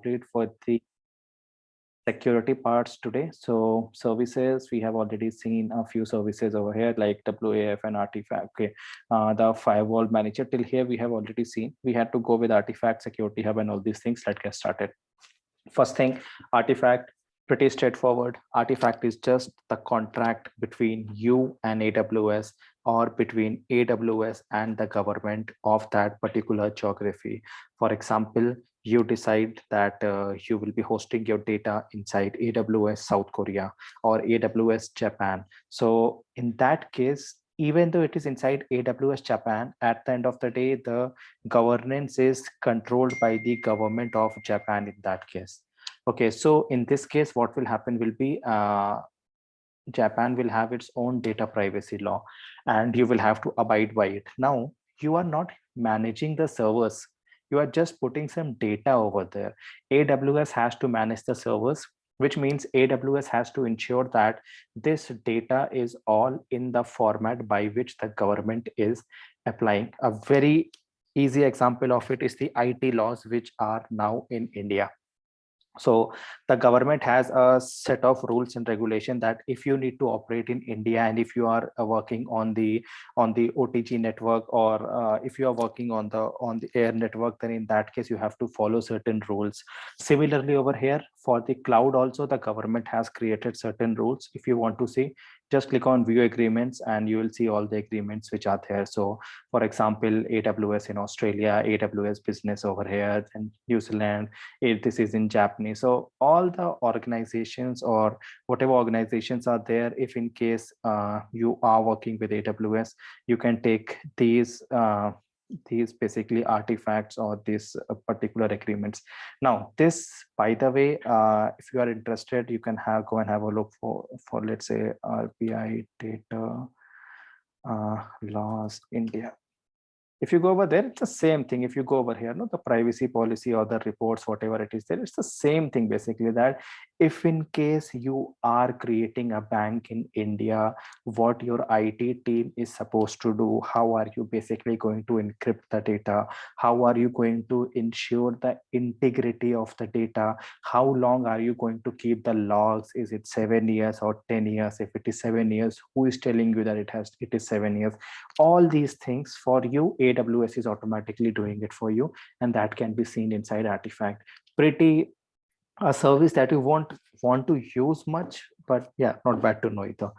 complete for the security parts today. So services, we have already seen a few services over here like WAF and Artifact. Okay, the firewall manager till here we have already seen. We had to go with Artifact, Security Hub, and all these things. Let's get started. First thing, Artifact, pretty straightforward. Artifact is just the contract between you and AWS, or between AWS and the government of that particular geography. For example, you decide that you will be hosting your data inside AWS South Korea or AWS Japan. So in that case, even though it is inside AWS Japan, at the end of the day, the governance is controlled by the government of Japan in that case. Okay, so in this case, what will happen will be Japan will have its own data privacy law, and you will have to abide by it. Now, you are not managing the servers. You are just putting some data over there. AWS has to manage the servers, which means AWS has to ensure that this data is all in the format by which the government is applying. A very easy example of it is the IT laws, which are now in India. So the government has a set of rules and regulation that if you need to operate in India, and if you are working on the OTG network, or if you are working on the air network, then in that case you have to follow certain rules. Similarly, over here for the cloud also, the government has created certain rules. If you want to see, just click on view agreements and you will see all the agreements which are there. So for example, AWS in Australia, AWS business over here, and New Zealand, this is in Japanese. So all the organizations or whatever organizations are there, if in case you are working with AWS, you can take these basically artifacts or these particular agreements. Now this, by the way, if you are interested, you can go and have a look for let's say RBI data laws India. If you go over there, it's the same thing. If you go over here, no, the privacy policy or the reports, whatever it is there, it's the same thing basically, that if in case you are creating a bank in India, what your IT team is supposed to do, how are you basically going to encrypt the data, how are you going to ensure the integrity of the data, how long are you going to keep the logs, is it 7 years or 10 years, if it is 7 years, who is telling you that it is 7 years, all these things for you, AWS is automatically doing it for you, and that can be seen inside Artifact. Pretty a service that you won't want to use much, but yeah, not bad to know either.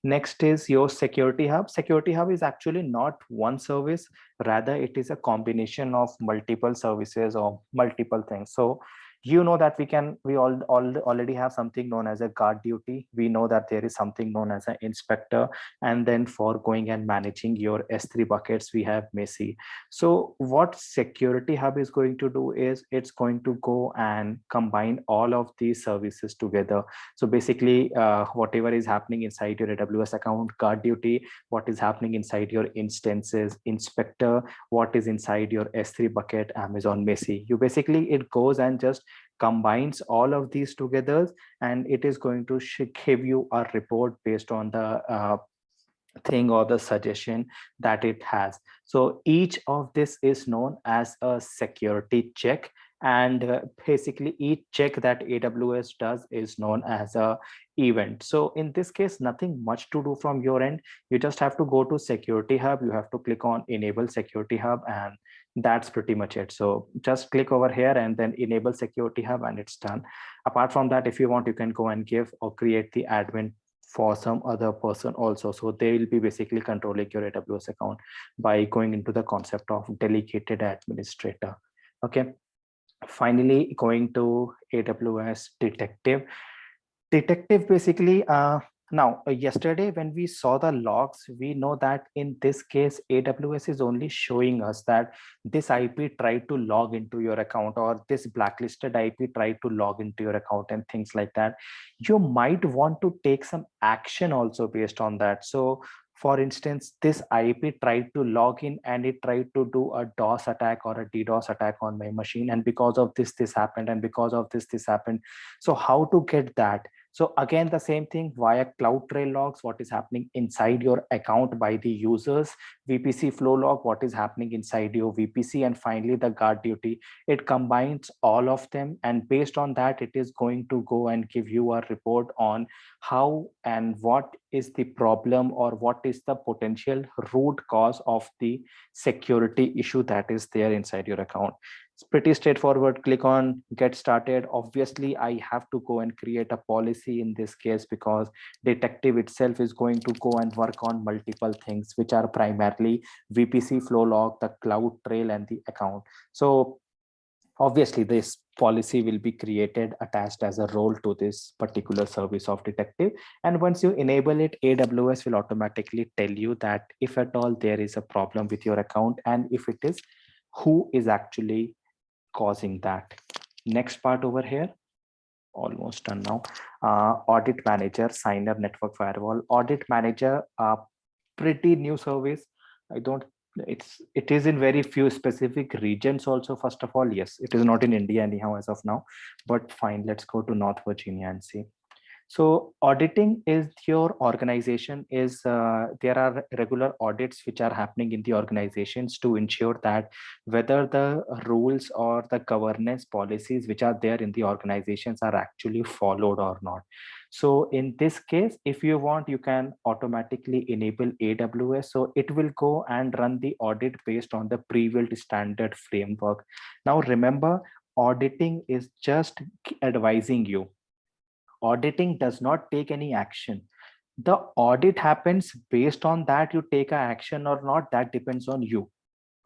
Next is your Security Hub. Security Hub is actually not one service, rather it is a combination of multiple services or multiple things. So you know that we already have something known as a guard duty. We know that there is something known as an inspector, and then for going and managing your S3 buckets, we have Messi. So what Security Hub is going to do is it's going to go and combine all of these services together. So basically, whatever is happening inside your AWS account, guard duty, what is happening inside your instances, inspector, what is inside your S3 bucket, Amazon Messi. You basically, it goes and just combines all of these together, and it is going to give you a report based on the thing or the suggestion that it has. So each of this is known as a security check, and basically each check that AWS does is known as a event. So in this case, nothing much to do from your end. You just have to go to Security Hub, you have to click on enable Security Hub, and that's pretty much it. So just click over here and then enable Security Hub, and it's done. Apart from that, if you want, you can go and give or create the admin for some other person also. So they will be basically controlling your AWS account by going into the concept of delegated administrator. Okay. Finally, going to AWS Detective. Detective basically, now yesterday when we saw the logs, we know that in this case, AWS is only showing us that this IP tried to log into your account, or this blacklisted IP tried to log into your account, and things like that. You might want to take some action also based on that. So for instance, this IP tried to log in and it tried to do a DOS attack or a DDoS attack on my machine. And because of this happened. And because of this happened. So how to get that? So again, the same thing via CloudTrail logs, what is happening inside your account by the users, VPC flow log, what is happening inside your VPC, and finally the guard duty. It combines all of them, and based on that, it is going to go and give you a report on how and what is the problem or what is the potential root cause of the security issue that is there inside your account. It's pretty straightforward. Click on get started. Obviously, I have to go and create a policy in this case because detective itself is going to go and work on multiple things, which are primarily VPC flow log, the CloudTrail, and the account. So obviously this policy will be created attached as a role to this particular service of detective, and once you enable it, AWS will automatically tell you that if at all there is a problem with your account, and if it is, who is actually causing that. Next part over here, almost done now. Audit Manager, Signer, Network Firewall. Audit Manager, pretty new service. I don't, it is in very few specific regions also. First of all, yes, it is not in India anyhow as of now, but fine, let's go to North Virginia and see. So auditing is your organization is there are regular audits which are happening in the organizations to ensure that whether the rules or the governance policies which are there in the organizations are actually followed or not. So in this case, if you want, you can automatically enable AWS. So it will go and run the audit based on the pre-built standard framework. Now remember, auditing is just advising you. Auditing does not take any action. The audit happens based on that you take an action or not, that depends on you.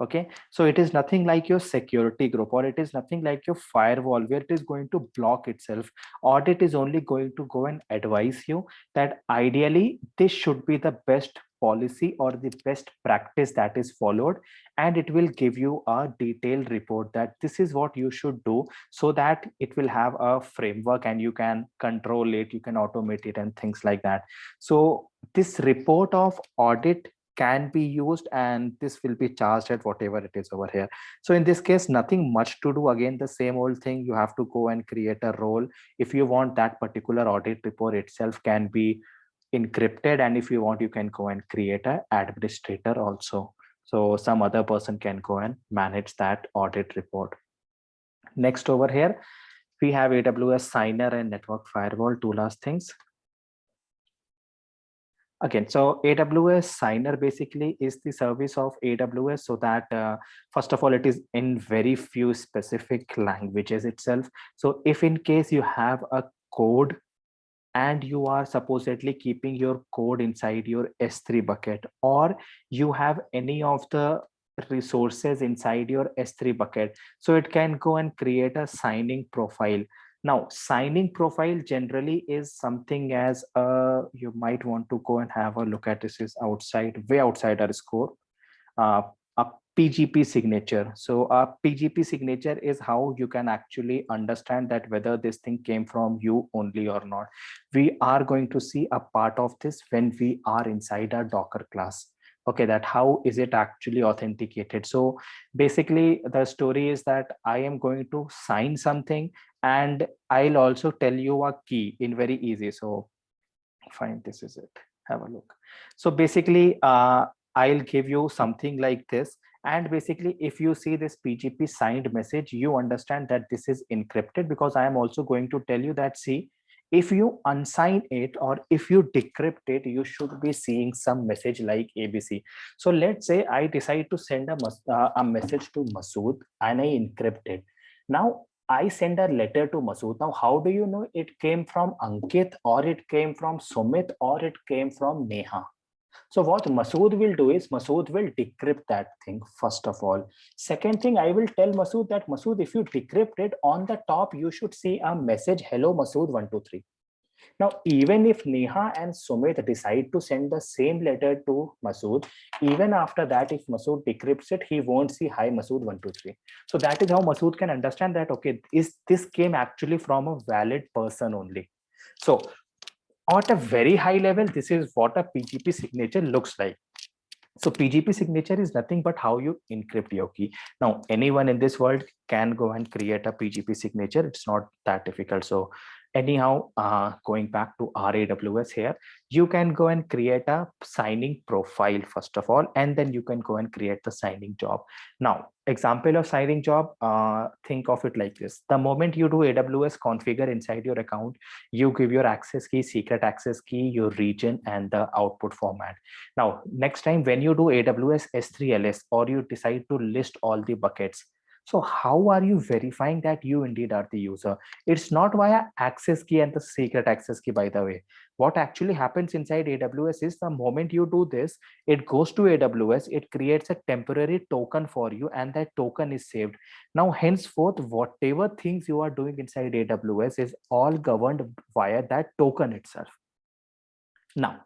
Okay, so it is nothing like your security group, or it is nothing like your firewall where it is going to block itself. Audit is only going to go and advise you that ideally this should be the best policy or the best practice that is followed, and it will give you a detailed report that this is what you should do, so that it will have a framework and you can control it, you can automate it and things like that. So this report of audit can be used, and this will be charged at whatever it is over here. So in this case, nothing much to do. Again, the same old thing, you have to go and create a role. If you want, that particular audit report itself can be encrypted, and if you want, you can go and create an administrator also, so some other person can go and manage that audit report. Next over here, we have AWS Signer and Network Firewall, two last things. Again, so AWS Signer basically is the service of AWS, so that first of all, it is in very few specific languages itself. So if in case you have a code and you are supposedly keeping your code inside your S3 bucket, or you have any of the resources inside your S3 bucket, so it can go and create a signing profile. Now, signing profile generally is something as you might want to go and have a look at. This is outside, way outside our scope. A PGP signature. So a PGP signature is how you can actually understand that whether this thing came from you only or not. We are going to see a part of this when we are inside a Docker class. Okay, that how is it actually authenticated. So basically the story is that I am going to sign something, and I'll also tell you a key in very easy. So fine, this is it, have a look. So basically I'll give you something like this, and basically if you see this PGP signed message, you understand that this is encrypted, because I am also going to tell you that, see, if you unsign it or if you decrypt it, you should be seeing some message like ABC. So let's say I decide to send a message to Masood and I encrypt it. Now I send a letter to Masood. Now, how do you know it came from Ankit, or it came from Sumit, or it came from Neha? So what Masood will do is Masood will decrypt that thing first of all. Second thing, I will tell Masood that, Masood, if you decrypt it, on the top, you should see a message, hello Masood 123. Now, even if Neha and Sumit decide to send the same letter to Masood, even after that, if Masood decrypts it, he won't see hi Masood 123. So that is how Masood can understand that, okay, is this came actually from a valid person only. So at a very high level, this is what a PGP signature looks like. So PGP signature is nothing but how you encrypt your key. Now, anyone in this world can go and create a PGP signature. It's not that difficult. So Anyhow, going back to our AWS here, you can go and create a signing profile first of all, and then you can go and create the signing job. Now, example of signing job, think of it like this. The moment you do AWS configure inside your account, you give your access key, secret access key, your region, and the output format. Now, next time when you do AWS S3 LS, or you decide to list all the buckets, so how are you verifying that you indeed are the user? It's not via access key and the secret access key, by the way. What actually happens inside AWS is the moment you do this, it goes to AWS, it creates a temporary token for you, and that token is saved. Now, henceforth, whatever things you are doing inside AWS is all governed via that token itself. Now,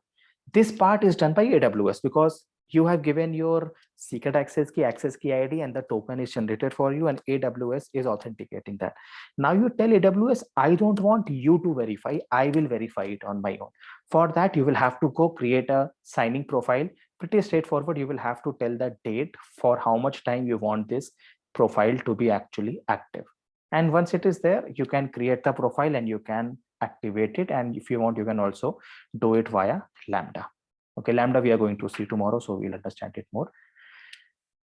this part is done by AWS because you have given your secret access key ID, and the token is generated for you, and AWS is authenticating that. Now you tell AWS, I don't want you to verify, I will verify it on my own. For that, you will have to go create a signing profile. Pretty straightforward. You will have to tell the date for how much time you want this profile to be actually active. And once it is there, you can create the profile and you can activate it. And if you want, you can also do it via Lambda. Okay, Lambda we are going to see tomorrow, so we'll understand it more.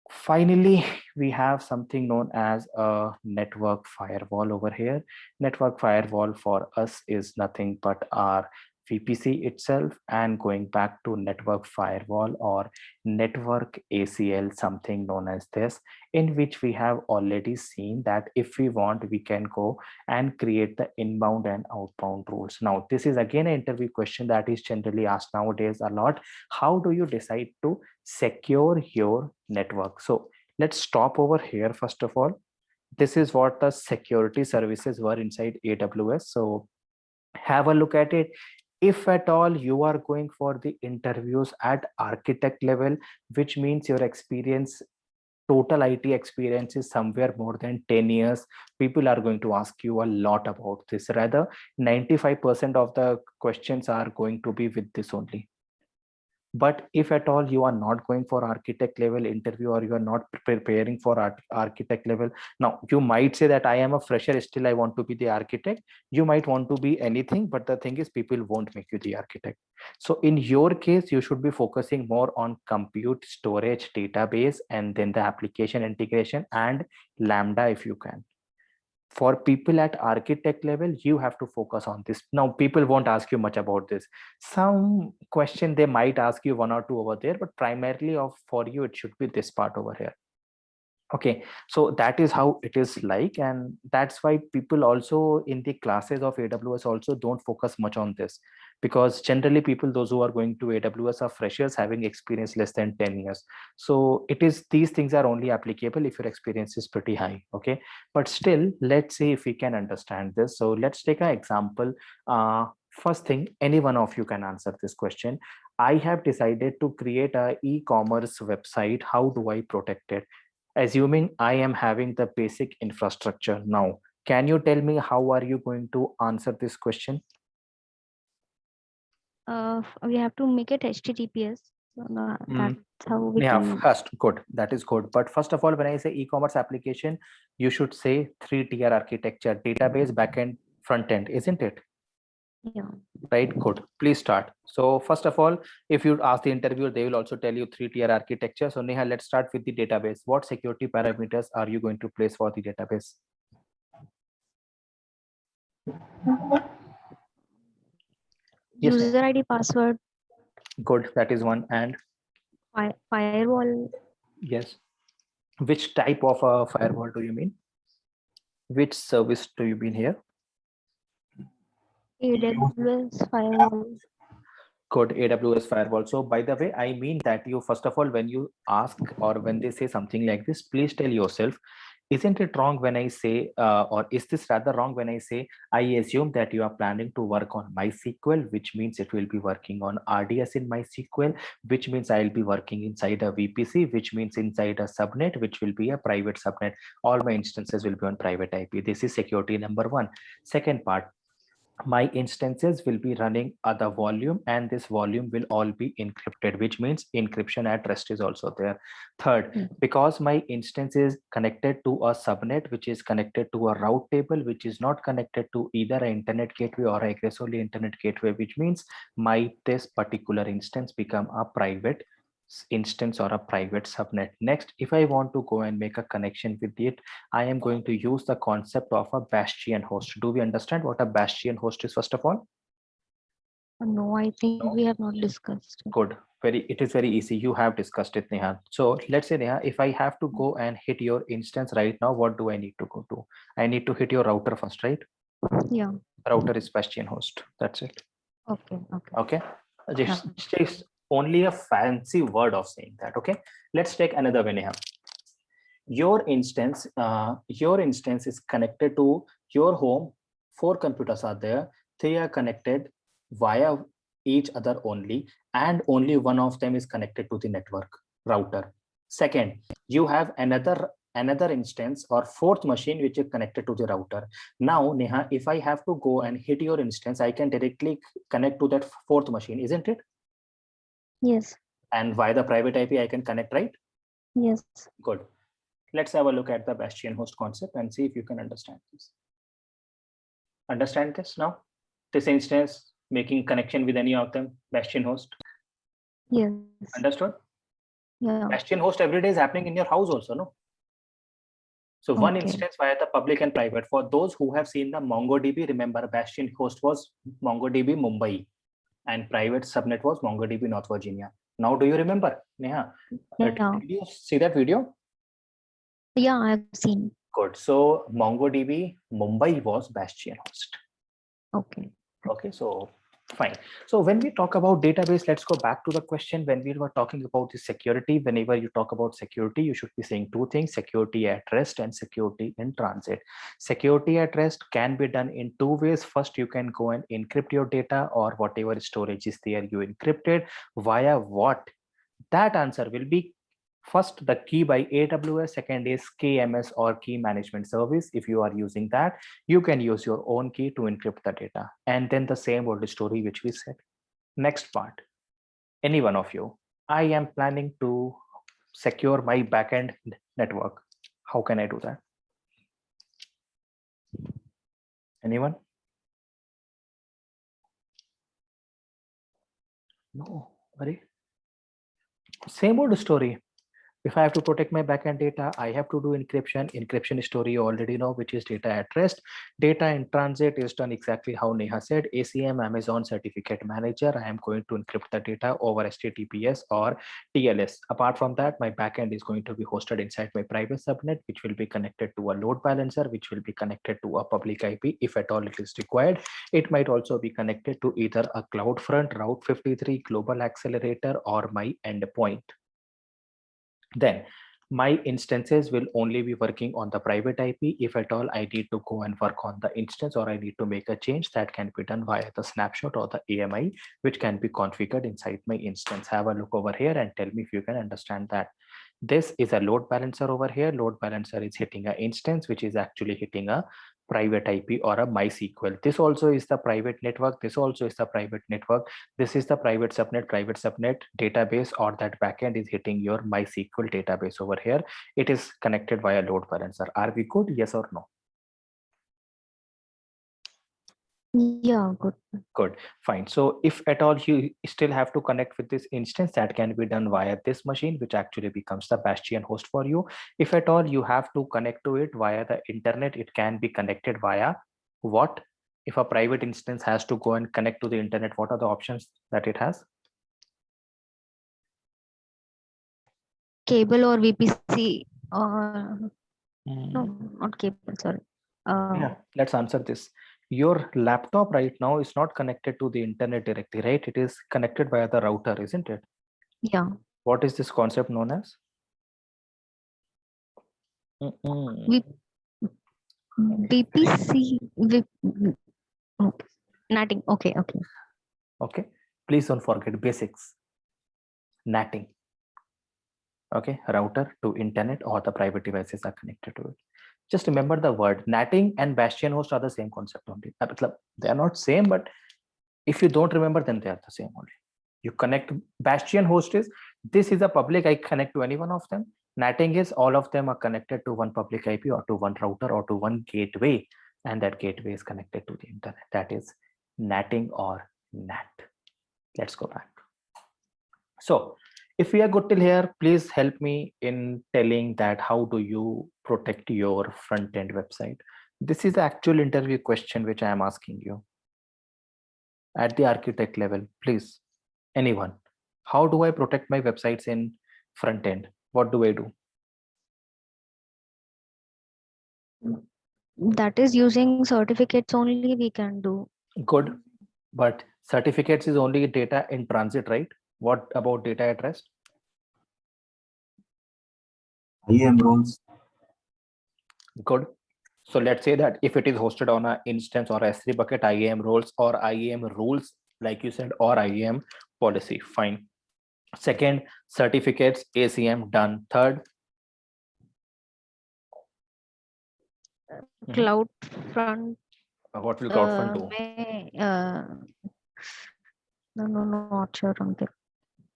Finally, we have something known as a network firewall over here. Network firewall for us is nothing but our VPC itself, and going back to network firewall or network ACL, something known as this, in which we have already seen that if we want, we can go and create the inbound and outbound rules. Now, this is again an interview question that is generally asked nowadays a lot. How do you decide to secure your network? So let's stop over here. First of all, this is what the security services were inside AWS. So have a look at it. If at all you are going for the interviews at architect level, which means your experience, total IT experience is somewhere more than 10 years, people are going to ask you a lot about this. Rather, 95% of the questions are going to be with this only. But if at all you are not going for architect level interview, or you are not preparing for architect level, now you might say that I am a fresher, still I want to be the architect. You might want to be anything, but the thing is people won't make you the architect. So in your case, you should be focusing more on compute, storage, database, and then the application integration and Lambda if you can. For people at architect level, you have to focus on this. Now, people won't ask you much about this. Some question they might ask you one or two over there, but primarily for you, it should be this part over here. Okay, so that is how it is like, and that's why people also in the classes of AWS also don't focus much on this, because generally people, those who are going to AWS, are freshers having experience less than 10 years. So it is, these things are only applicable if your experience is pretty high. Okay, but still, let's see if we can understand this. So let's take an example. First thing, any one of you can answer this question. I have decided to create a e-commerce website. How do I protect it? Assuming I am having the basic infrastructure. Now, can you tell me how are you going to answer this question? We have to make it HTTPS. That's how we can. First, good. That is good. But first of all, when I say e-commerce application, you should say 3-tier architecture: database, backend, front end, isn't it? Yeah. Right, good. Please start. So first of all, if you ask the interviewer, they will also tell you 3-tier architecture. So Neha, let's start with the database. What security parameters are you going to place for the database? Yes, user ID, password. Good, that is one. And firewall. Yes. Which type of a firewall do you mean? Which service do you mean here? AWS firewall. Good, AWS firewall. So by the way, I mean that you, first of all, when you ask or when they say something like this, please tell yourself, isn't it wrong when I say, or is this rather wrong when I say, I assume that you are planning to work on MySQL, which means it will be working on RDS in MySQL, which means I'll be working inside a VPC, which means inside a subnet, which will be a private subnet. All my instances will be on private IP. This is security number one. Second part, my instances will be running at the volume, and this volume will all be encrypted, which means encryption at rest is also there. Third, because my instance is connected to a subnet, which is connected to a route table, which is not connected to either an internet gateway or aggressively internet gateway, which means this particular instance become a private instance or a private subnet. Next, if I want to go and make a connection with it, I am going to use the concept of a bastion host. Do we understand what a bastion host is first of all? No, I think we have not discussed. Good. It is very easy. You have discussed it, Neha. So let's say, Neha, if I have to go and hit your instance right now, what do I need to go to? I need to hit your router first, right? Yeah. Router is bastion host. That's it. Okay. Okay. Just only a fancy word of saying that. Okay. Let's take another way, Neha. Your instance is connected to your home. 4 computers are there. They are connected via each other only, and only one of them is connected to the network router. Second, you have another instance or 4th machine which is connected to the router. Now, Neha, if I have to go and hit your instance, I can directly connect to that 4th machine, isn't it? Yes. And via the private IP, I can connect, right? Yes. Good. Let's have a look at the bastion host concept and see if you can understand this. Understand this now? This instance making connection with any of them, bastion host. Yes. Understood? Yeah. Bastion host every day is happening in your house also, no? So one instance via the public and private. For those who have seen the MongoDB, remember bastion host was MongoDB Mumbai and private subnet was MongoDB North Virginia. Now do you remember, Neha? Yeah. Did you see that video? Yeah, I've seen. Good. So MongoDB Mumbai was bastion host. Okay. Okay, so fine. So when we talk about database, let's go back to the question. When we were talking about the security, whenever you talk about security, you should be saying 2 things: security at rest and security in transit. Security at rest can be done in 2 ways. First, you can go and encrypt your data, or whatever storage is there, you encrypt it. Via what? That answer will be first the key by AWS, second is KMS or key management service. If you are using that, you can use your own key to encrypt the data. And then the same old story which we said. Next part, any one of you, I am planning to secure my backend network. How can I do that? Anyone? No, very same old story. If I have to protect my backend data, I have to do encryption. Encryption story you already know, which is data at rest. Data in transit is done exactly how Neha said. ACM, Amazon Certificate Manager. I am going to encrypt the data over HTTPS or TLS. Apart from that, my backend is going to be hosted inside my private subnet, which will be connected to a load balancer, which will be connected to a public IP if at all it is required. It might also be connected to either a CloudFront, Route 53, Global Accelerator, or my endpoint. Then my instances will only be working on the private IP. If at all I need to go and work on the instance or I need to make a change, that can be done via the snapshot or the AMI, which can be configured inside my instance. Have a look over here and tell me if you can understand that. This is a load balancer over here. Load balancer is hitting an instance, which is actually hitting a private IP or a MySQL. This also is the private network. This also is the private network. This is the private subnet database, or that backend is hitting your MySQL database over here. It is connected via load balancer. Are we good? Yes or no? Yeah, good. Good, fine. So if at all you still have to connect with this instance, that can be done via this machine, which actually becomes the bastion host for you. If at all you have to connect to it via the internet, it can be connected via what? If a private instance has to go and connect to the internet, what are the options that it has? Cable or VPC or no, not cable, sorry. Yeah, let's answer this. Your laptop right now is not connected to the internet directly, right? It is connected via the router, isn't it? Yeah. What is this concept known as? VPC. Okay. NATing. Okay. Okay, please don't forget basics. NATing. Okay, router to internet or the private devices are connected to it. Just remember the word. NATing and Bastion host are the same concept only. They are not same, but if you don't remember, then they are the same only. You connect. Bastion host is, this is a public, I connect to any one of them. NATing is all of them are connected to one public IP or to one router or to one gateway, and that gateway is connected to the internet. That is NATing or NAT. Let's go back. So if we are good till here, please help me in telling that how do you protect your front end website. This is the actual interview question which I am asking you at the architect level. Please, anyone, how do I protect my websites in front end? What do I do? That is using certificates only we can do. Good, but certificates is only data in transit, right? What about data at rest? IAM roles. Good. So let's say that if it is hosted on an instance or S3 bucket, IAM roles or IAM rules, like you said, or IAM policy, fine. Second, certificates, ACM, done. Third, CloudFront. what will CloudFront do? No, not sure on that.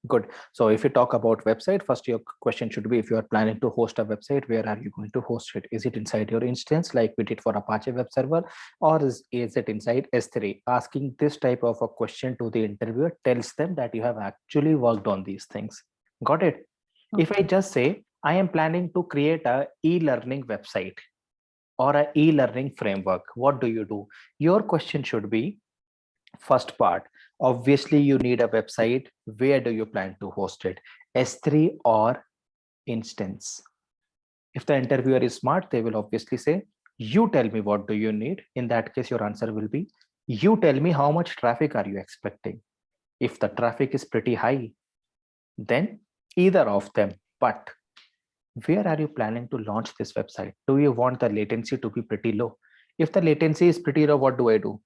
Good. So if you talk about website, first your question should be, if you are planning to host a website, where are you going to host it? Is it inside your instance like we did for Apache web server, or is it inside S3? Asking this type of a question to the interviewer tells them that you have actually worked on these things. Got it? Okay. If I just say, I am planning to create a e-learning website or a e-learning framework, what do you do? Your question should be, first part, obviously you need a website. Where do you plan to host it? S3 or instance? If the interviewer is smart, they will obviously say, you tell me what do you need. In that case, your answer will be, you tell me how much traffic are you expecting. If the traffic is pretty high, then either of them. But where are you planning to launch this website? Do you want the latency to be pretty low? If the latency is pretty low, what do I do?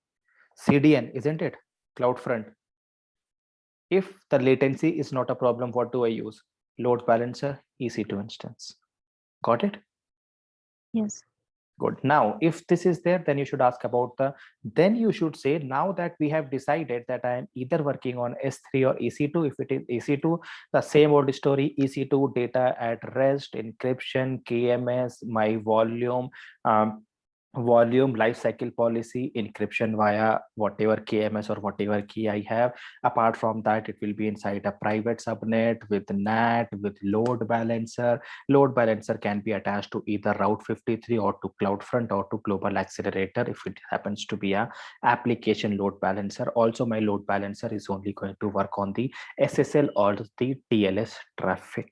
CDN, isn't it? CloudFront. If the latency is not a problem, what do I use? Load balancer, EC2 instance. Got it? Yes. Good. Now, if this is there, then you should ask about then you should say, now that we have decided that I am either working on S3 or EC2, if it is EC2, the same old story, EC2 data at rest, encryption, KMS, my volume, lifecycle policy, encryption via whatever KMS or whatever key I have. Apart from that, it will be inside a private subnet with NAT, with load balancer. Load balancer can be attached to either Route 53 or to CloudFront or to Global Accelerator if it happens to be a application load balancer. Also, my load balancer is only going to work on the SSL or the TLS traffic.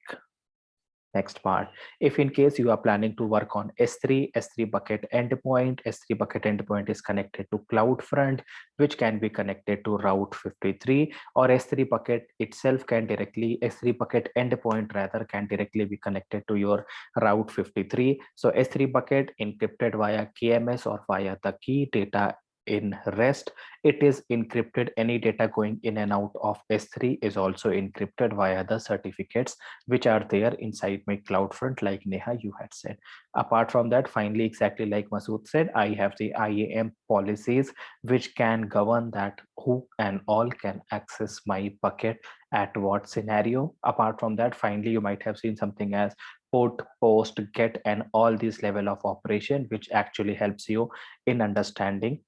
Next part, if in case you are planning to work on S3 bucket endpoint, S3 bucket endpoint is connected to CloudFront, which can be connected to Route 53, or S3 bucket itself can directly, S3 bucket endpoint rather can directly be connected to your Route 53. So S3 bucket encrypted via KMS or via the key data in rest, it is encrypted. Any data going in and out of S3 is also encrypted via the certificates which are there inside my CloudFront, like Neha you had said. Apart from that, finally, exactly like Masood said, I have the IAM policies which can govern that who and all can access my bucket at what scenario. Apart from that, finally, you might have seen something as put, post, get, and all these level of operation, which actually helps you in understanding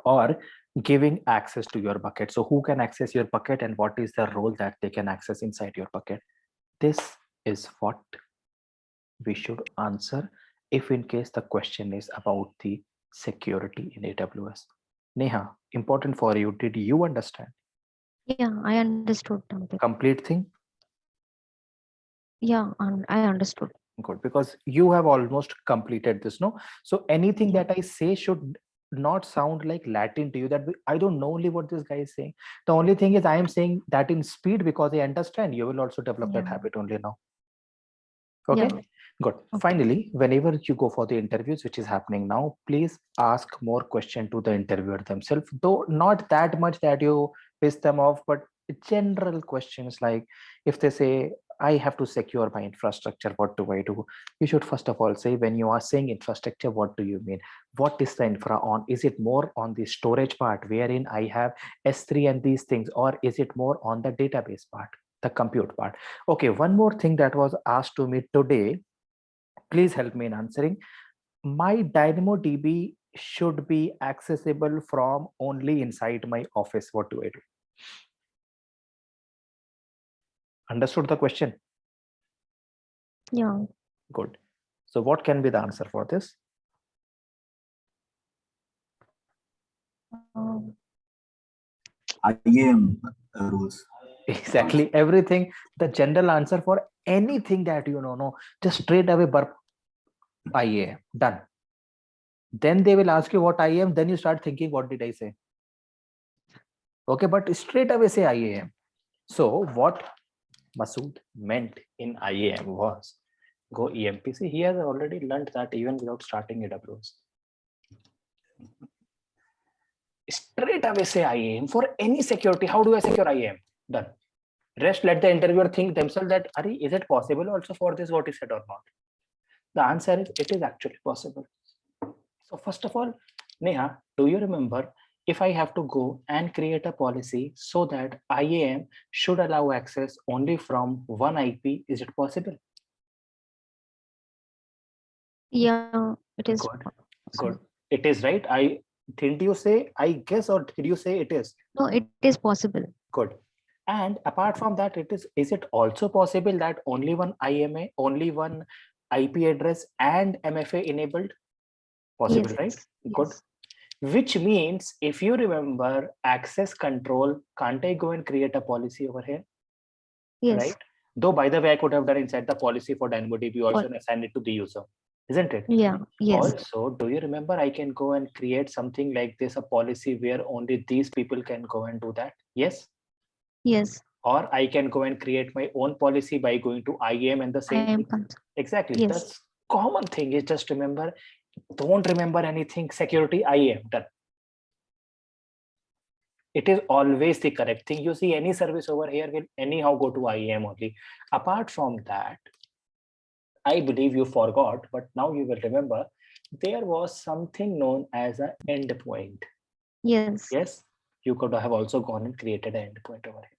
or giving access to your bucket. So who can access your bucket and what is the role that they can access inside your bucket? This is what we should answer if in case the question is about the security in AWS. Neha, important for you, did you understand? Yeah, I understood. Complete thing? Yeah, I understood. Good, because you have almost completed this, no? So anything that I say should not sound like Latin to you, that I don't know only what this guy is saying. The only thing is I am saying that in speed because I understand. You will also develop that habit only now. Okay, good. Finally, whenever you go for the interviews, which is happening now, please ask more question to the interviewer themselves, though not that much that you piss them off, but general questions like if they say, I have to secure my infrastructure. What do I do? You should first of all say, when you are saying infrastructure, what do you mean? What is the infra on? Is it more on the storage part wherein I have S3 and these things, or is it more on the database part, the compute part? Okay, one more thing that was asked to me today. Please help me in answering. My DynamoDB should be accessible from only inside my office. What do I do? Understood the question? Yeah. Good. So what can be the answer for this? Um, IAM rules. Exactly. Everything, the general answer for anything that you know, no, just straight away burp IAM, done. Then they will ask you what IAM, then you start thinking, what did I say? Okay, but straight away say IAM. So what Masood meant in IAM was go EMPC. He has already learned that even without starting AWS. Straight away say IAM for any security. How do I secure IAM? Done. Rest, let the interviewer think themselves that, is it possible also for this what is said or not? The answer is it is actually possible. So first of all, Neha, do you remember, if I have to go and create a policy so that IAM should allow access only from one IP, is it possible? yeah, it is. Good. possible. Good. It is, right? Didn't you say I guess, or did you say it is? No, it is possible. Good. And apart from that, is it also possible that only one IMA, only one IP address and MFA enabled? Possible, Yes. right? Good. Yes. Which means, if you remember access control, can't I go and create a policy over here? Yes. Right? Though, by the way, I could have done inside the policy for DynamoDB also and assign it to the user, isn't it? Yeah. Yes. Also, do you remember I can go and create something like this, a policy where only these people can go and do that? Yes. Yes. Or I can go and create my own policy by going to IAM and the same IAM thing. comes. Exactly. Yes. The common thing is just remember, don't remember anything, security IAM, done. It is always the correct thing. You see, any service over here will anyhow go to IAM only. Apart from that, I believe you forgot, but now you will remember, there was something known as an endpoint. Yes. Yes, you could have also gone and created an endpoint over here.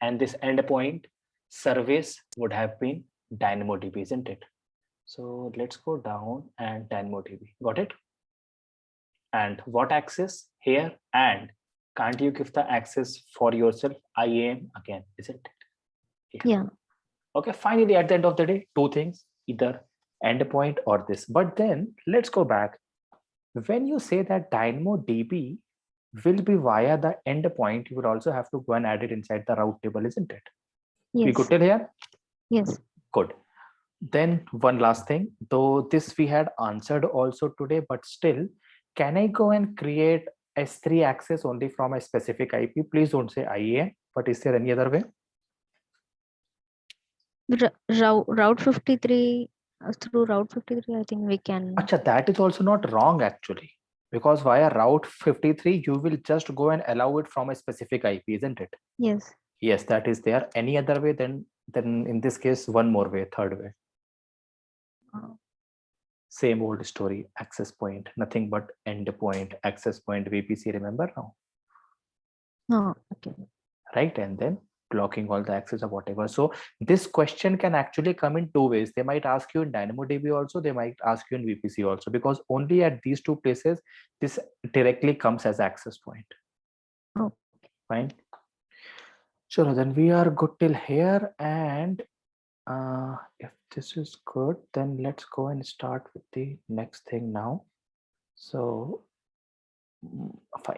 And this endpoint service would have been DynamoDB, isn't it? So let's go down and DynamoDB. Got it? And what access here? And can't you give the access for yourself? IAM again, isn't it? Yeah. Okay, finally, at the end of the day, two things, either endpoint or this. But then let's go back. When you say that DynamoDB will be via the endpoint, you would also have to go and add it inside the route table, isn't it? We Yes. good till here? Yes. Good. Then one last thing, though this we had answered also today, but still, can I go and create S3 access only from a specific IP? Please don't say IAM, but is there any other way? Route 53, through Route 53, I think we can. Achha, that is also not wrong actually, because via Route 53, you will just go and allow it from a specific IP, isn't it? Yes. Yes, that is there. Any other way? Then in this case, one more way, third way. Same old story, access point, nothing but endpoint, access point, VPC, remember now? Oh, okay. Right, and then blocking all the access or whatever. So this question can actually come in two ways. They might ask you in DynamoDB also, they might ask you in VPC also, because only at these two places, this directly comes as access point. Oh. Fine. So then we are good till here, and if this is good, then let's go and start with the next thing now. So fine,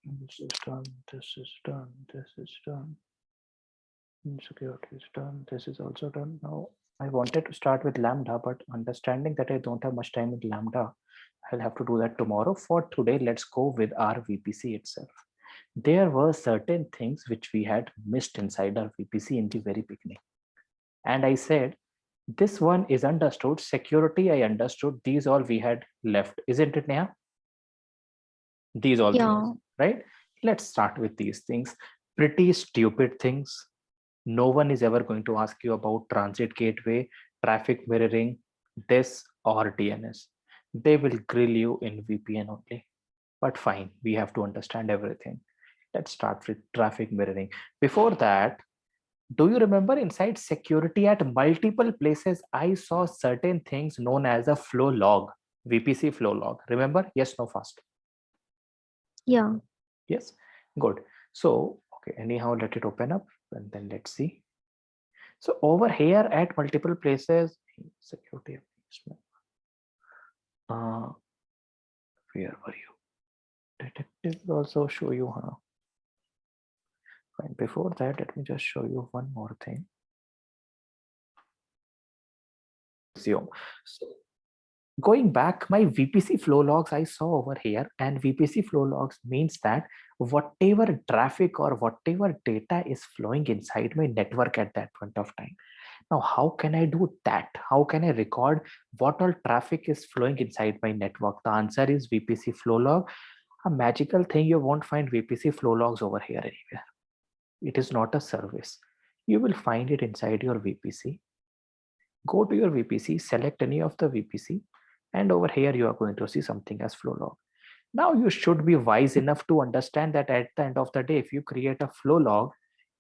this is done, this is done, this is done, security is done, this is also done. Now I wanted to start with Lambda, but understanding that I don't have much time with Lambda, I'll have to do that tomorrow. For today, let's go with our VPC itself. There were certain things which we had missed inside our VPC in the very beginning. And I said, this one is understood. Security, I understood. These all we had left. Isn't it, Neha? These all things, right? Let's start with these things. Pretty stupid things. No one is ever going to ask you about transit gateway, traffic mirroring, this or DNS. They will grill you in VPN only. But fine, we have to understand everything. Let's start with traffic mirroring. Before that, do you remember inside security at multiple places, I saw certain things known as a flow log, VPC flow log. Remember? Yes, no, fast. Yeah. Yes, good. So, okay, anyhow, let it open up and then let's see. So over here at multiple places, security, where were you? Detective will also show you, huh? Fine. Before that, let me just show you one more thing. So going back, my VPC flow logs I saw over here, and VPC flow logs means that whatever traffic or whatever data is flowing inside my network at that point of time. Now, how can I do that? How can I record what all traffic is flowing inside my network? The answer is VPC flow log. A magical thing, you won't find VPC flow logs over here anywhere. It is not a service. You will find it inside your VPC. Go to your VPC, select any of the VPC, and over here you are going to see something as flow log. Now you should be wise enough to understand that at the end of the day, if you create a flow log,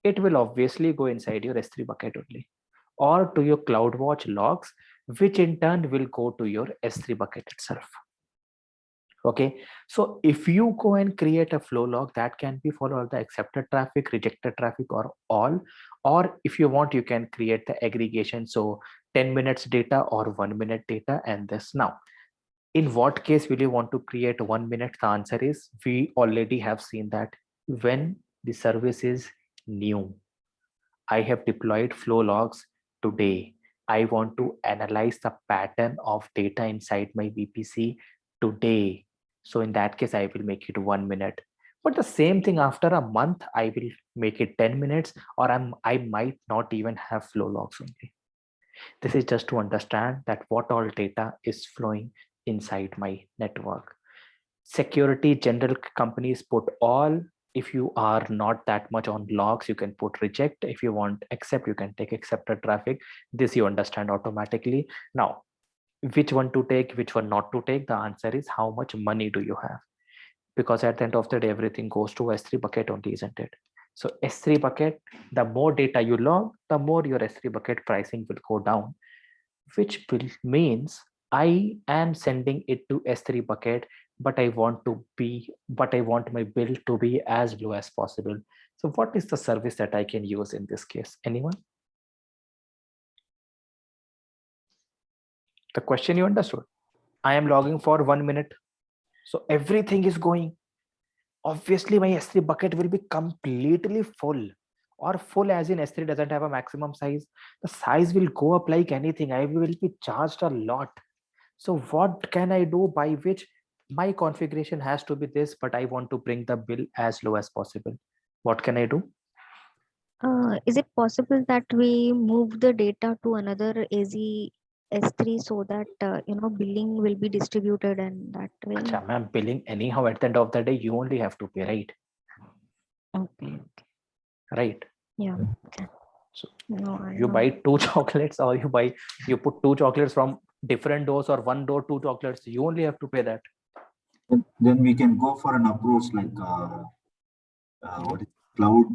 it will obviously go inside your S3 bucket only, or to your CloudWatch logs, which in turn will go to your S3 bucket itself. Okay, so if you go and create a flow log, that can be for all the accepted traffic, rejected traffic, or all, or if you want, you can create the aggregation. So 10 minutes data or 1 minute data and this. Now, in what case will you want to create 1 minute? The answer is we already have seen that when the service is new. I have deployed flow logs today. I want to analyze the pattern of data inside my VPC today. So in that case, I will make it 1 minute. But the same thing after a month, I will make it 10 minutes, or I might not even have flow logs only. This is just to understand that what all data is flowing inside my network. Security general companies put all. If you are not that much on logs, you can put reject. If you want accept, you can take accepted traffic. This you understand automatically. Now, which one to take, which one not to take? The answer is how much money do you have? Because at the end of the day, everything goes to S3 bucket only, isn't it? So S3 bucket, the more data you log, the more your S3 bucket pricing will go down, which means I am sending it to S3 bucket, but I want my bill to be as low as possible. So what is the service that I can use in this case? Anyone? The question you understood. I am logging for 1 minute. So everything is going. Obviously, my S3 bucket will be completely full, or full as in S3 doesn't have a maximum size. The size will go up like anything. I will be charged a lot. So what can I do by which my configuration has to be this, but I want to bring the bill as low as possible? What can I do? Is it possible that we move the data to another AZ S3 so that billing will be distributed and that way? Achha, ma'am, billing anyhow at the end of the day, you only have to pay, right? Okay. Right. Yeah. Okay. So No, you buy 2 chocolates, or you put 2 chocolates from different doors, or one door 2 chocolates, you only have to pay that. Then we can go for an approach like what is cloud?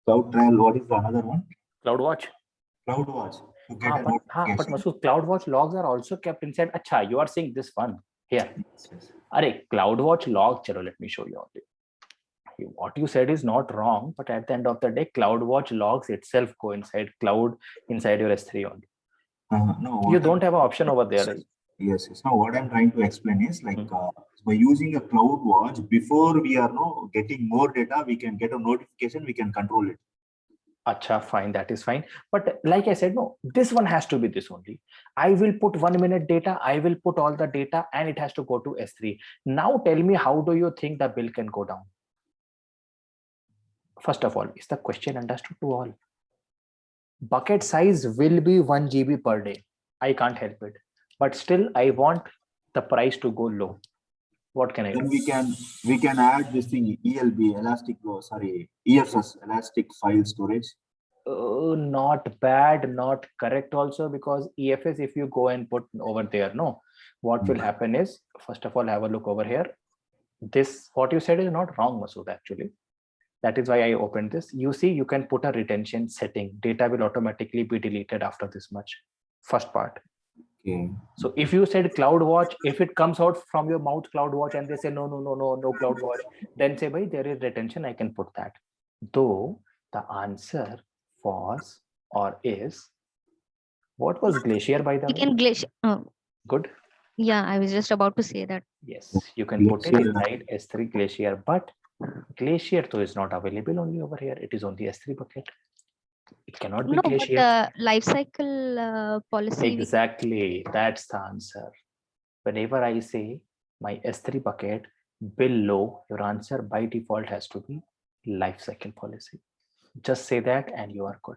Cloud trial. What is the another one? CloudWatch. CloudWatch. To get a notification. But Masood, CloudWatch logs are also kept inside. Achha, you are seeing this one here. Yes. Arey, CloudWatch log, chalo, let me show you only. What you said is not wrong, but at the end of the day, CloudWatch logs itself go inside cloud, inside your S3 only. No, You don't have an option over there, right? Yes. Now, what I'm trying to explain is like by using a CloudWatch, before we are getting more data, we can get a notification, we can control it. Acha, fine, that is fine. But like I said, no, this one has to be this only. I will put 1 minute data, I will put all the data, and it has to go to S3. Now tell me, how do you think the bill can go down? First of all, is the question understood to all? Bucket size will be 1 GB per day. I can't help it. But still, I want the price to go low. What can I Then do? we can add this thing ELB, elastic, EFS, elastic file storage. Not bad, not correct also, because EFS, if you go and put over there, no, what will happen is, first of all, have a look over here. This, what you said is not wrong, Masood, actually. That is why I opened this. You see, you can put a retention setting. Data will automatically be deleted after this much. First part. Okay. So if you said CloudWatch, if it comes out from your mouth, CloudWatch, and they say, no CloudWatch, then say, bhai, there is retention, I can put that. Though the answer was or is, what was Glacier, by the We way? can Glacier. Good. Yeah, I was just about to say that. Yes, you can put it inside S3 Glacier, but Glacier though is not available only over here. It is only S3 bucket. It cannot be No, Glacier. but lifecycle policy. Exactly, that's the answer. Whenever I say my S3 bucket below, your answer by default has to be lifecycle policy. Just say that and you are good.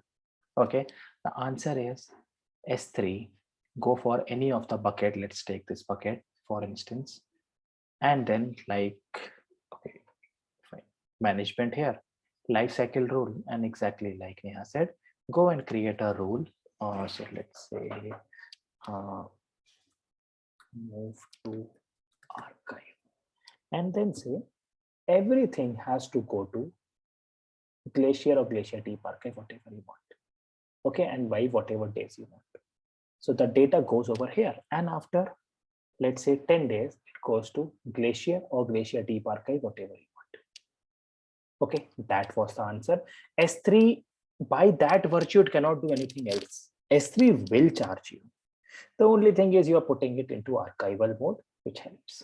Okay, the answer is S3. Go for any of the bucket. Let's take this bucket, for instance, and then like, okay, fine. Management here, lifecycle rule, and exactly like Neha said, go and create a rule. So let's say move to archive, and then say everything has to go to Glacier or Glacier Deep Archive, whatever you want. Okay, and by whatever days you want. So the data goes over here, and after, let's say 10 days, it goes to Glacier or Glacier Deep Archive, whatever you want. Okay, that was the answer. S3, by that virtue, it cannot do anything else. S3 will charge you. The only thing is you are putting it into archival mode, which helps.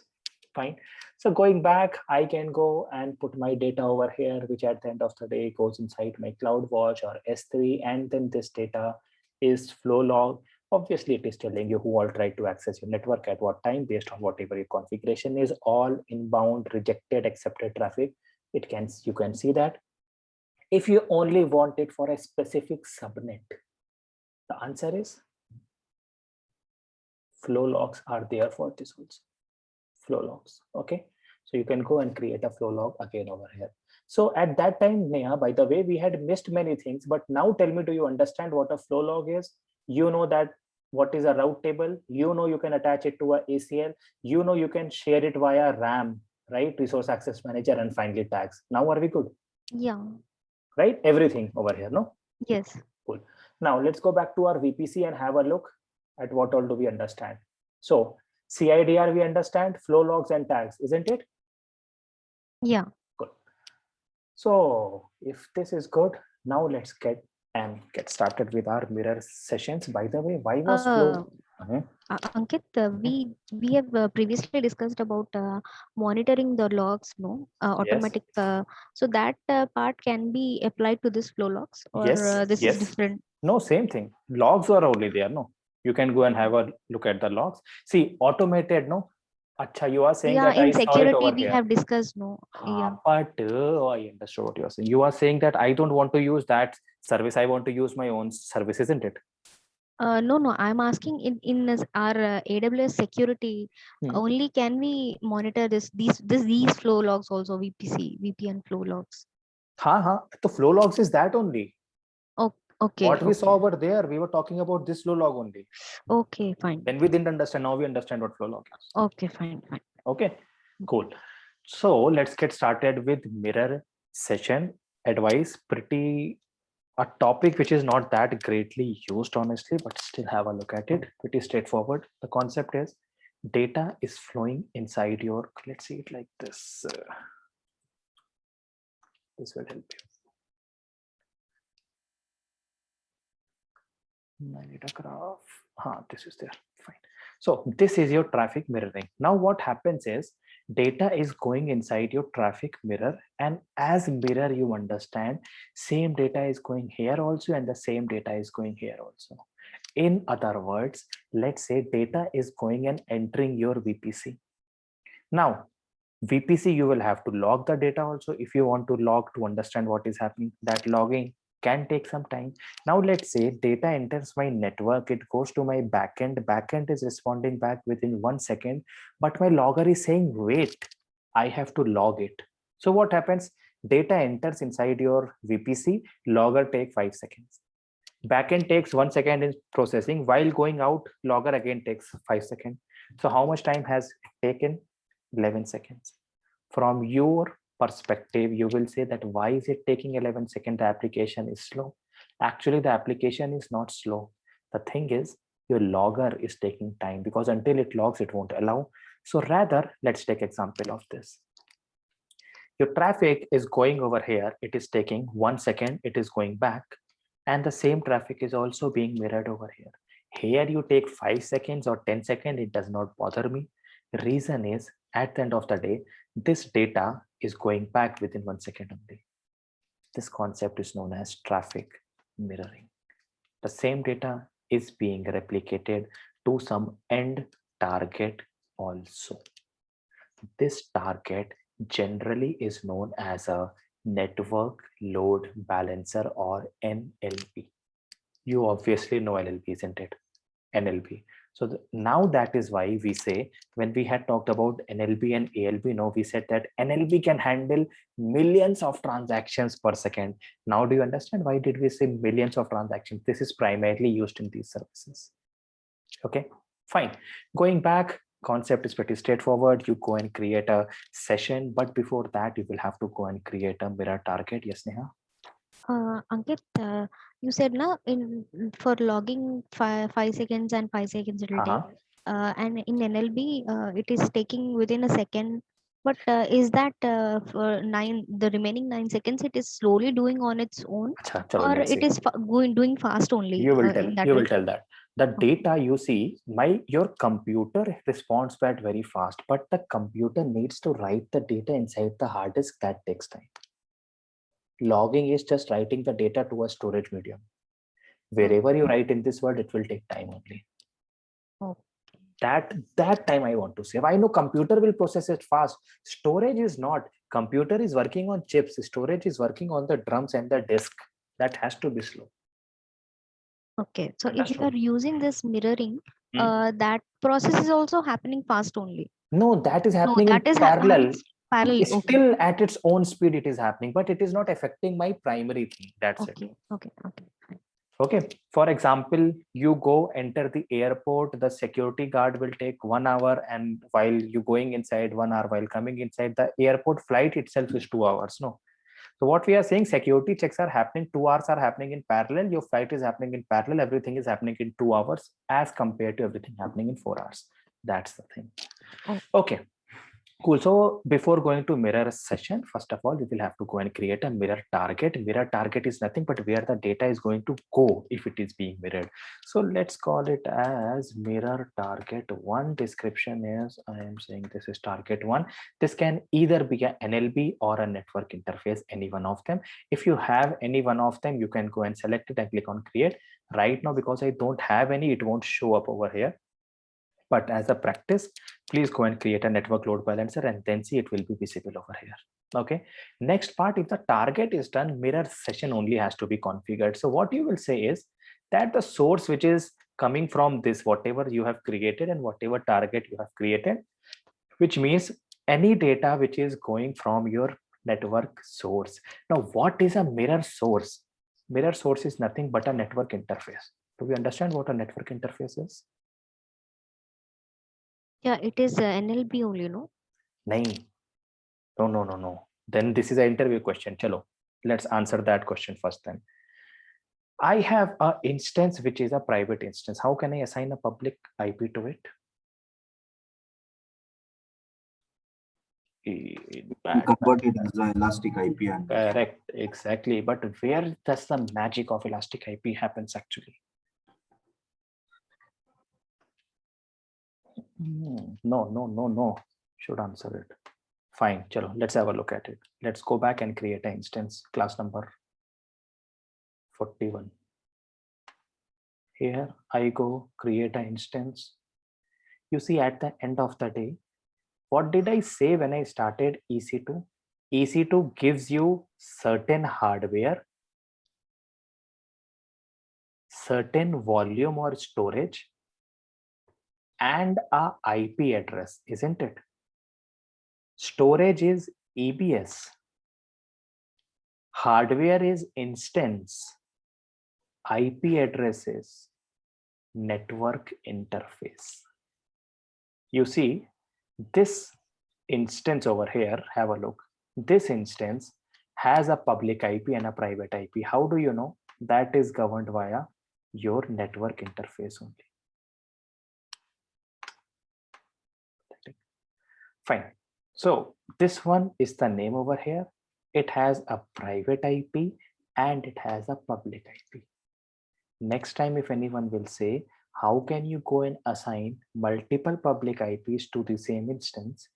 Fine. So going back, I can go and put my data over here, which at the end of the day goes inside my CloudWatch or S3, and then this data is flow log. Obviously, it is telling you who all tried to access your network at what time based on whatever your configuration is, all inbound, rejected, accepted traffic. You can see that. If you only want it for a specific subnet, the answer is flow logs are there for this also. Flow logs. Okay, so you can go and create a flow log again over here. So at that time, Neha, by the way, we had missed many things, but now tell me, do you understand what a flow log is? You know that what is a route table, you know you can attach it to a ACL, you know you can share it via RAM, right? Resource Access Manager, and finally tags. Now are we good? Yeah. Right, everything over here, no? Yes. Cool. Now let's go back to our VPC and have a look at what all do we understand. So CIDR we understand, flow logs and tags, isn't it? Yeah. Good. So if this is good, now let's get started with our mirror sessions. By the way, why was flow? Ankit, we have previously discussed about monitoring the logs, no, automatic. Yes. So that part can be applied to this flow logs, or Yes. this is different. No, same thing. Logs are only there. No, you can go and have a look at the logs. See, automated. No, Acha, you are saying that in I saw it security over we here. have discussed, no. Yeah. But I understood what you are saying. You are saying that I don't want to use that service. I want to use my own service, isn't it? No, I'm asking in our AWS security, only can we monitor these flow logs also, VPN flow logs? The flow logs is that only. Okay. What we saw over there, we were talking about this flow log only. Okay, fine. Then we didn't understand. Now we understand what flow log is. Okay, fine. Okay, cool. So let's get started with mirror session advice. A topic which is not that greatly used, honestly, but still have a look at it. Pretty straightforward. The concept is data is flowing inside your, let's see it like this. This will help you. My data graph. This is there. Fine. So this is your traffic mirroring. Now what happens is data is going inside your traffic mirror, and as mirror you understand, same data is going here also, and the same data is going here also. In other words, let's say data is going and entering your VPC. Now VPC, you will have to log the data also if you want to log to understand what is happening. That logging can take some time. Now let's say data enters my network, it goes to my backend is responding back within 1 second, but my logger is saying, wait, I have to log it. So what happens? Data enters inside your VPC, logger take 5 seconds. Backend takes 1 second in processing, while going out, logger again takes 5 seconds. So how much time has it taken? 11 seconds. From your perspective, you will say that why is it taking 11 seconds? The application is slow. Actually, the application is not slow. The thing is, your logger is taking time, because until it logs, it won't allow. So rather, let's take example of this. Your traffic is going over here. It is taking 1 second. It is going back. And the same traffic is also being mirrored over here. Here you take 5 seconds or 10 seconds. It does not bother me. The reason is, at the end of the day, this data is going back within 1 second only. This concept is known as traffic mirroring. The same data is being replicated to some end target also. This target generally is known as a network load balancer, or NLB. You obviously know NLB, isn't it? NLB. So now that is why we say, when we had talked about NLB and ALB, now we said that NLB can handle millions of transactions per second. Now do you understand why did we say millions of transactions? This is primarily used in these services. Okay, fine. Going back, concept is pretty straightforward. You go and create a session, but before that you will have to go and create a mirror target. Yes, Neha? Ankit, you said for logging 5 seconds and 5 seconds it will take, and in NLB it is taking within a second. But is that for the remaining 9 seconds it is slowly doing on its own, or it is doing fast only? You will tell that. The data you see, your computer responds back very fast, but the computer needs to write the data inside the hard disk. That takes time. Logging is just writing the data to a storage medium. Wherever you write in this world, it will take time only. That time I want to save. I know computer will process it fast. Storage is not. Computer is working on chips. Storage is working on the drums and the disk. That has to be slow. Okay, so if you are using this mirroring, that process is also happening fast only. No, that is happening in parallel. Still at its own speed it is happening, but it is not affecting my primary thing. That's it. Okay. For example, you go enter the airport, the security guard will take 1 hour, and while you going inside 1 hour, while coming inside the airport, flight itself is 2 hours. No. So what we are saying, security checks are happening, 2 hours are happening in parallel, your flight is happening in parallel, everything is happening in 2 hours as compared to everything happening in 4 hours. That's the thing. Okay. Cool. So before going to mirror session, first of all, we will have to go and create a mirror target. Mirror target is nothing but where the data is going to go if it is being mirrored. So let's call it as mirror target 1. Description is, I am saying this is target 1. This can either be an NLB or a network interface, any one of them. If you have any one of them, you can go and select it and click on create. Right now, because I don't have any, it won't show up over here. But as a practice, please go and create a network load balancer and then see it will be visible over here. Okay. Next part, if the target is done, mirror session only has to be configured. So what you will say is that the source which is coming from this, whatever you have created and whatever target you have created, which means any data which is going from your network source. Now, what is a mirror source? Mirror source is nothing but a network interface. Do we understand what a network interface is? Yeah, it is NLB only, no? No. Then this is an interview question. Chalo, let's answer that question first then. I have an instance which is a private instance. How can I assign a public IP to it? Convert it as an elastic IP. Correct, exactly. But where does the magic of elastic IP happens actually? No. Should answer it. Fine, chalo, let's have a look at it. Let's go back and create an instance, class number 41. Here I go create an instance. You see, at the end of the day, what did I say when I started EC2? EC2 gives you certain hardware certain volume or storage and a IP address, isn't it? Storage is EBS. Hardware is instance. IP address is network interface. You see, this instance over here, have a look. This instance has a public IP and a private IP. How do you know? That is governed via your network interface only. Fine. So this one is the name over here. It has a private IP and it has a public IP. Next time, if anyone will say, how can you go and assign multiple public IPs to the same instance?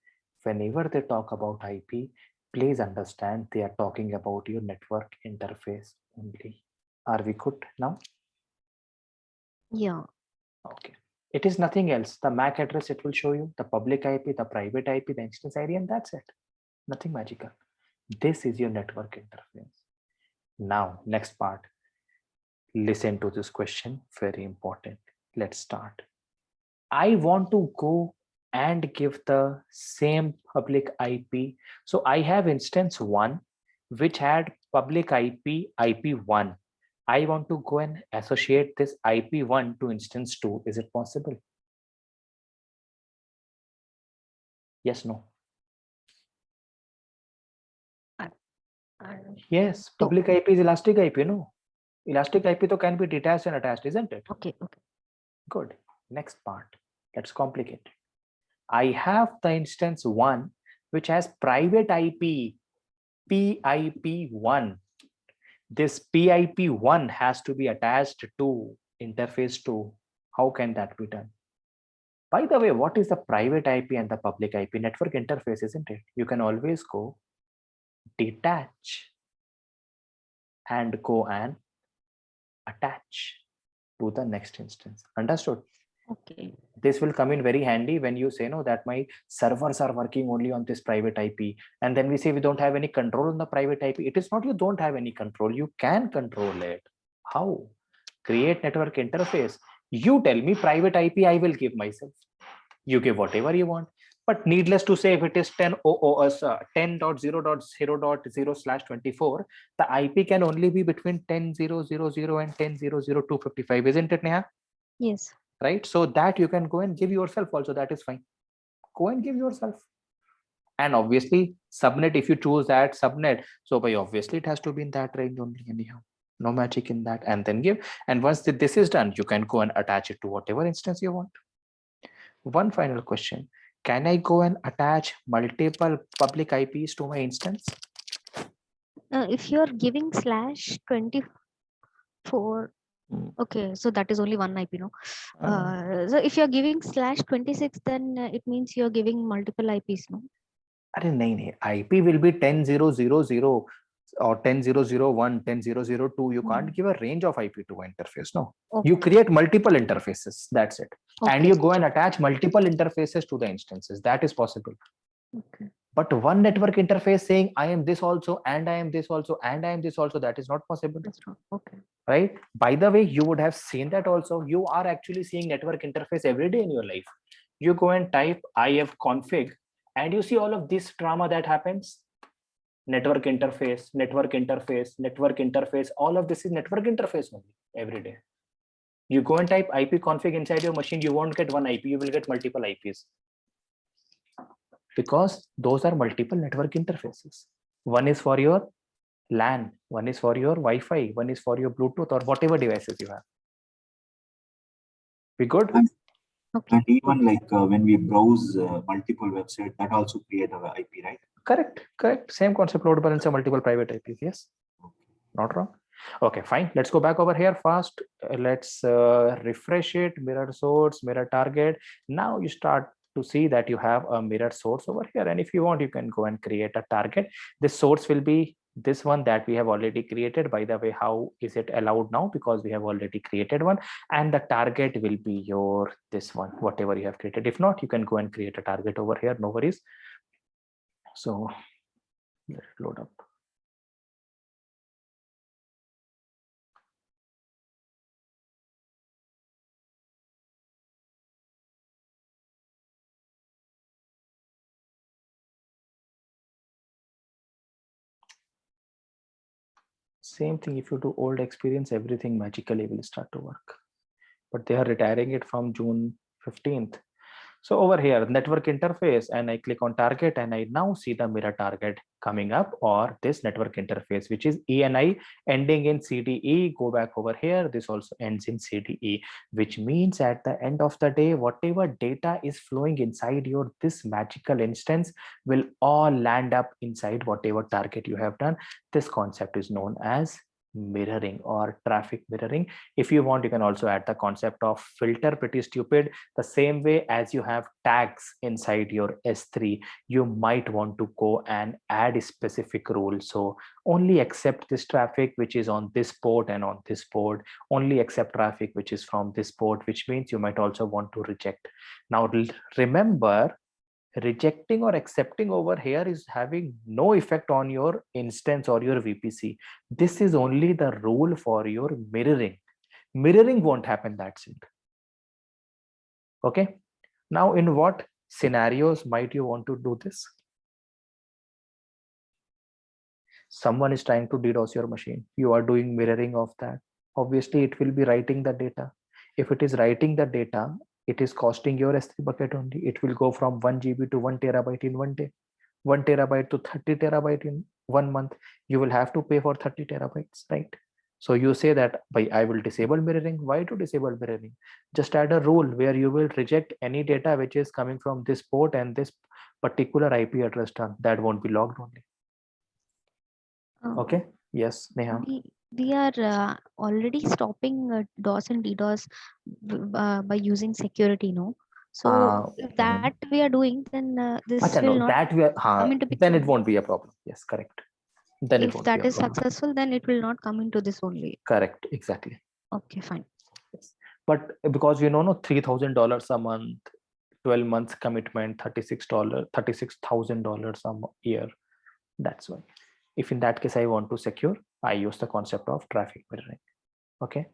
Whenever they talk about IP, please understand they are talking about your network interface only. Are we good now? Yeah. Okay. It is nothing else. The MAC address, it will show you the public IP, the private IP, the instance ID, and that's it. Nothing magical. This is your network interface. Now, next part. Listen to this question, very important. Let's start. I want to go and give the same public IP. So I have instance 1, which had public IP, IP1. I want to go and associate this IP1 to instance 2. Is it possible? Yes, no? Yes, public IP is elastic IP, no? Elastic IP to can be detached and attached, isn't it? Okay. Good. Next part. Let's complicate it. I have the instance 1, which has private IP, PIP1. This PIP1 has to be attached to interface 2. How can that be done? By the way, what is the private IP and the public IP? Network interface, isn't it? You can always go detach and go and attach to the next instance. Understood? Okay. This will come in very handy when you say, no, that my servers are working only on this private IP. And then we say we don't have any control on the private IP. It is not you don't have any control. You can control it. How? Create network interface. You tell me private IP, I will give myself. You give whatever you want. But needless to say, if it is 10.0.0.0/24, the IP can only be between 10.0.0.0 and 10.0.0.255. Isn't it, Neha? Yes. Right? So that you can go and give yourself also. That is fine. Go and give yourself. And obviously, subnet, if you choose that subnet, so by obviously it has to be in that range only anyhow. No magic in that. And then give. And once this is done, you can go and attach it to whatever instance you want. One final question. Can I go and attach multiple public IPs to my instance? If you're giving /24, okay, so that is only one IP, no? So if you're giving /26, then it means you're giving multiple IPs, no? No. IP will be 10.0.0.0 or 10.0.0.1, 10.0.0.2. You can't give a range of IP to an interface, no? Okay. You create multiple interfaces, that's it. Okay. And you go and attach multiple interfaces to the instances. That is possible. Okay. But one network interface saying I am this also and I am this also and I am this also, that is not possible. That's wrong. Okay. Right? By the way, you would have seen that also. You are actually seeing network interface every day in your life. You go and type ifconfig and you see all of this drama that happens. Network interface, network interface, network interface. All of this is network interface only every day. You go and type ipconfig inside your machine, you won't get one IP, you will get multiple IPs. Because those are multiple network interfaces. One is for your LAN, one is for your Wi-Fi, one is for your Bluetooth or whatever devices you have. We good? Okay. And even like when we browse multiple websites, that also create our IP, right? Correct. Same concept, load balancer, multiple private IPs. Yes, not wrong. Okay, fine. Let's go back over here fast. Let's refresh it. Mirror source, mirror target. Now you start to see that you have a mirror source over here. And if you want, you can go and create a target. This source will be this one that we have already created. By the way, how is it allowed now? Because we have already created one. And the target will be your this one, whatever you have created. If not, you can go and create a target over here. No worries. So let it load up. Same thing, if you do old experience, everything magically will start to work. But they are retiring it from June 15th. So over here, network interface, and I click on target, and I now see the mirror target coming up, or this network interface, which is ENI ending in CDE. Go back over here. This also ends in CDE, which means at the end of the day, whatever data is flowing inside your this magical instance will all land up inside whatever target you have done. This concept is known as mirroring or traffic mirroring. If you want, you can also add the concept of filter, pretty stupid. The same way as you have tags inside your S3, you might want to go and add a specific rule. So only accept this traffic which is on this port and on this port, only accept traffic which is from this port, which means you might also want to reject. Now remember, rejecting or accepting over here is having no effect on your instance or your VPC. This is only the rule for your mirroring. Mirroring won't happen, that's it. Okay. Now, in what scenarios might you want to do this? Someone is trying to DDoS your machine. You are doing mirroring of that. Obviously, it will be writing the data. If it is writing the data, it is costing your S3 bucket only. It will go from 1 GB to 1 terabyte in 1 day, 1 terabyte to 30 terabyte in 1 month. You will have to pay for 30 terabytes, right? So you say that I will disable mirroring. Why to disable mirroring? Just add a rule where you will reject any data which is coming from this port and this particular IP address term. That won't be logged only. Okay. Yes, Neha. We are already stopping DOS and DDoS by using security, no? So if that we are doing, then this will not that we are, come into then it won't be a problem. Yes, correct. Then if that is successful, then it will not come into this only. Correct, exactly. Okay, fine. Yes. But because you know, $3,000 a month, 12 months commitment, $36,000 a year. That's why. If in that case I want to secure, I use the concept of traffic mirroring. Okay.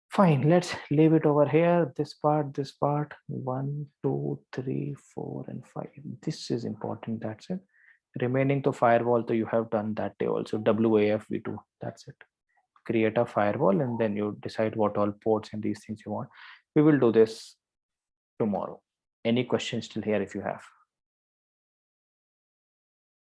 Fine, let's leave it over here. This part, 1, 2, 3, 4, and 5. This is important. That's it. Remaining to firewall, so you have done that day also. WAF V2. That's it. Create a firewall and then you decide what all ports and these things you want. We will do this tomorrow. Any questions still here if you have?